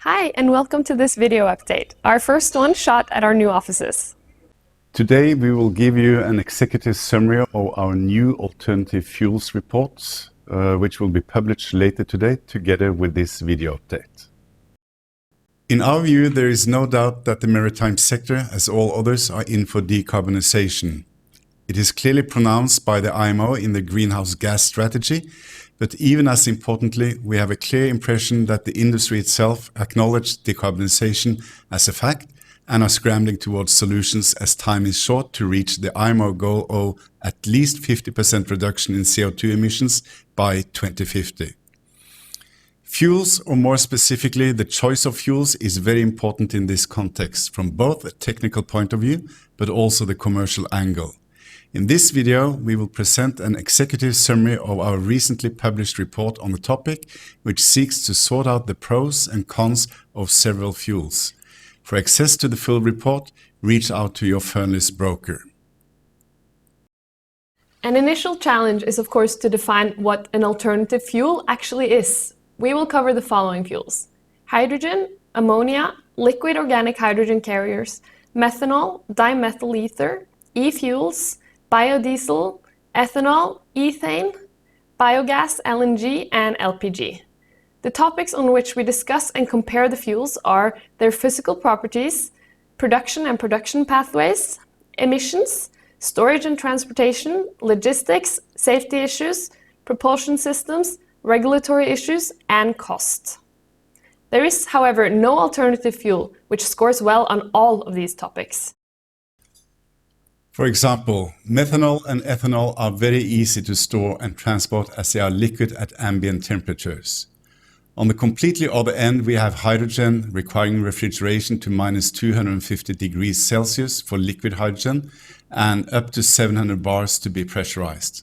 Hi, and welcome to this video update, our first one shot at our new offices. Today we will give you an executive summary of our new alternative fuels reports, which will be published later today together with this video update. In our view, there is no doubt that the maritime sector, as all others, are in for decarbonization. It is clearly pronounced by the IMO in the greenhouse gas strategy, but even as importantly, we have a clear impression that the industry itself acknowledged decarbonization as a fact and are scrambling towards solutions as time is short to reach the IMO goal of at least 50% reduction in CO2 emissions by 2050. Fuels, or more specifically, the choice of fuels, is very important in this context from both a technical point of view, but also the commercial angle. In this video, we will present an executive summary of our recently published report on the topic, which seeks to sort out the pros and cons of several fuels. For access to the full report, reach out to your Fearnleys broker. An initial challenge is, of course, to define what an alternative fuel actually is. We will cover the following fuels: hydrogen, ammonia, liquid organic hydrogen carriers, methanol, dimethyl ether, e-fuels, biodiesel, ethanol, ethane, biogas, LNG, and LPG. The topics on which we discuss and compare the fuels are their physical properties, production and production pathways, emissions, storage and transportation, logistics, safety issues, propulsion systems, regulatory issues, and cost. There is, however, no alternative fuel which scores well on all of these topics. For example, methanol and ethanol are very easy to store and transport as they are liquid at ambient temperatures. On the completely other end, we have hydrogen requiring refrigeration to minus 250 degrees Celsius for liquid hydrogen and up to 700 bars to be pressurized.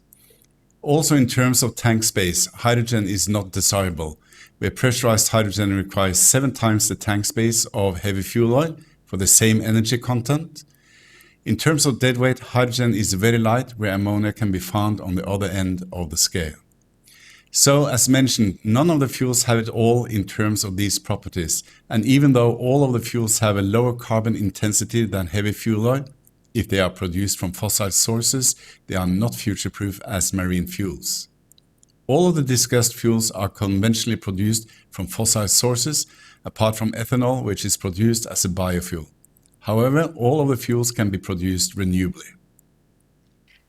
Also, in terms of tank space, hydrogen is not desirable, where pressurized hydrogen requires 7 times the tank space of heavy fuel oil for the same energy content. In terms of deadweight, hydrogen is very light, where ammonia can be found on the other end of the scale. So, as mentioned, none of the fuels have it all in terms of these properties, and even though all of the fuels have a lower carbon intensity than heavy fuel oil, if they are produced from fossil sources, they are not future-proof as marine fuels. All of the discussed fuels are conventionally produced from fossil sources, apart from ethanol, which is produced as a biofuel. However, all of the fuels can be produced renewably.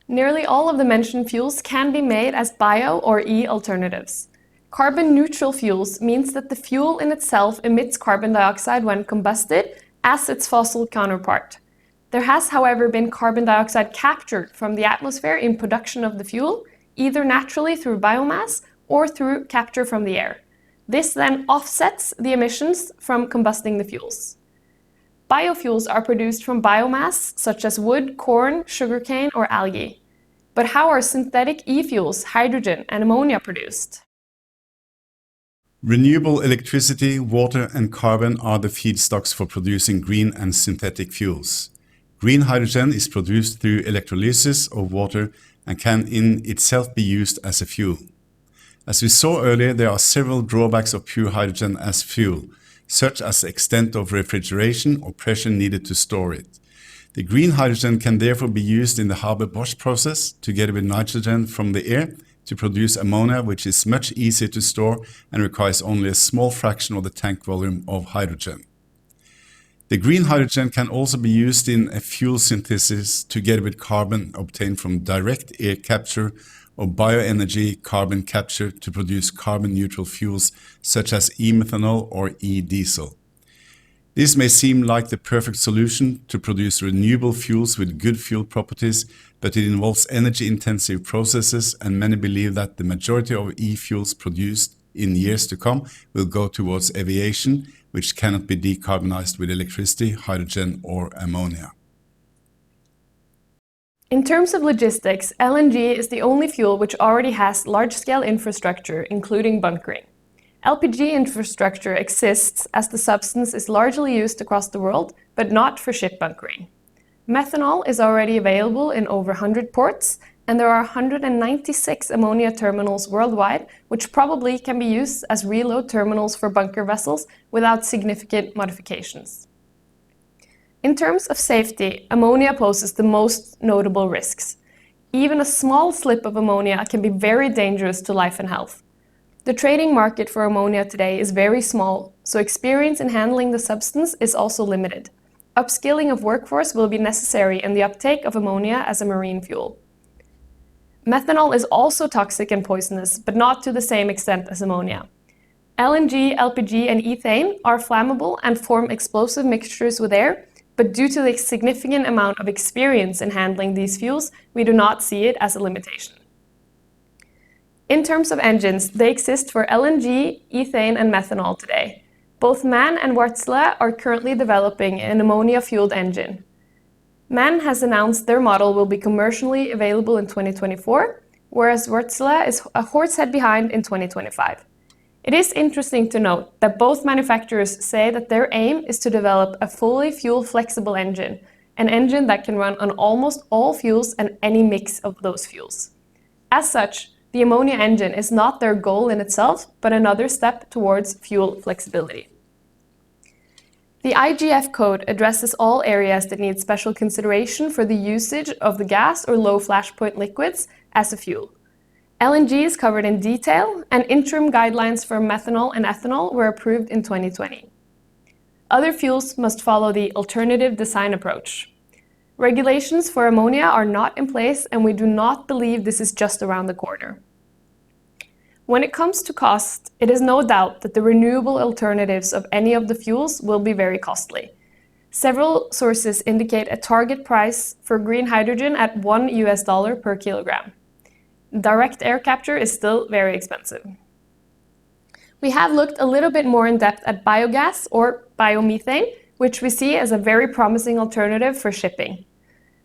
Nearly all of the mentioned fuels can be made as bio or E alternatives. Carbon-neutral fuels means that the fuel in itself emits carbon dioxide when combusted as its fossil counterpart. There has, however, been carbon dioxide captured from the atmosphere in production of the fuel, either naturally through biomass or through capture from the air. This then offsets the emissions from combusting the fuels. Biofuels are produced from biomass such as wood, corn, sugarcane, or algae. But how are synthetic e-fuels, hydrogen, and ammonia produced? Renewable electricity, water, and carbon are the feedstocks for producing green and synthetic fuels. Green hydrogen is produced through electrolysis of water and can in itself be used as a fuel. As we saw earlier, there are several drawbacks of pure hydrogen as fuel, such as the extent of refrigeration or pressure needed to store it. The green hydrogen can therefore be used in the Haber-Bosch process together with nitrogen from the air to produce ammonia, which is much easier to store and requires only a small fraction of the tank volume of hydrogen. The green hydrogen can also be used in a fuel synthesis together with carbon obtained from direct air capture or bioenergy carbon capture to produce carbon-neutral fuels such as e-methanol or e-diesel. This may seem like the perfect solution to produce renewable fuels with good fuel properties, but it involves energy-intensive processes, and many believe that the majority of e-fuels produced in years to come will go towards aviation, which cannot be decarbonized with electricity, hydrogen, or ammonia. In terms of logistics, LNG is the only fuel which already has large-scale infrastructure, including bunkering. LPG infrastructure exists as the substance is largely used across the world, but not for ship bunkering. Methanol is already available in over 100 ports, and there are 196 ammonia terminals worldwide, which probably can be used as reload terminals for bunker vessels without significant modifications. In terms of safety, ammonia poses the most notable risks. Even a small slip of ammonia can be very dangerous to life and health. The trading market for ammonia today is very small, so experience in handling the substance is also limited. Upskilling of workforce will be necessary in the uptake of ammonia as a marine fuel. Methanol is also toxic and poisonous, but not to the same extent as ammonia. LNG, LPG, and ethane are flammable and form explosive mixtures with air, but due to the significant amount of experience in handling these fuels, we do not see it as a limitation. In terms of engines, they exist for LNG, ethane, and methanol today. Both MAN and Wärtsilä are currently developing an ammonia-fueled engine. MAN has announced their model will be commercially available in 2024, whereas Wärtsilä is a horse head behind in 2025. It is interesting to note that both manufacturers say that their aim is to develop a fully fuel-flexible engine, an engine that can run on almost all fuels and any mix of those fuels. As such, the ammonia engine is not their goal in itself, but another step towards fuel flexibility. The IGF code addresses all areas that need special consideration for the usage of the gas or low flashpoint liquids as a fuel. LNG is covered in detail, and interim guidelines for methanol and ethanol were approved in 2020. Other fuels must follow the alternative design approach. Regulations for ammonia are not in place, and we do not believe this is just around the corner. When it comes to cost, it is no doubt that the renewable alternatives of any of the fuels will be very costly. Several sources indicate a target price for green hydrogen at $1 per kilogram. Direct air capture is still very expensive. We have looked a little bit more in depth at biogas or biomethane, which we see as a very promising alternative for shipping.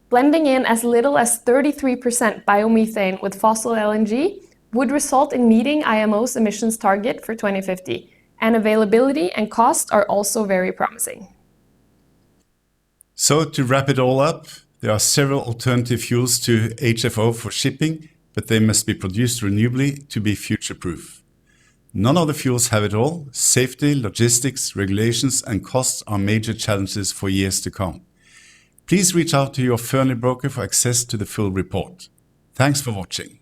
Blending in as little as 33% biomethane with fossil LNG would result in meeting IMO's emissions target for 2050, and availability and cost are also very promising. So to wrap it all up, there are several alternative fuels to HFO for shipping, but they must be produced renewably to be future-proof. None of the fuels have it all. Safety, logistics, regulations, and costs are major challenges for years to come. Please reach out to your Fearnley broker for access to the full report. Thanks for watching.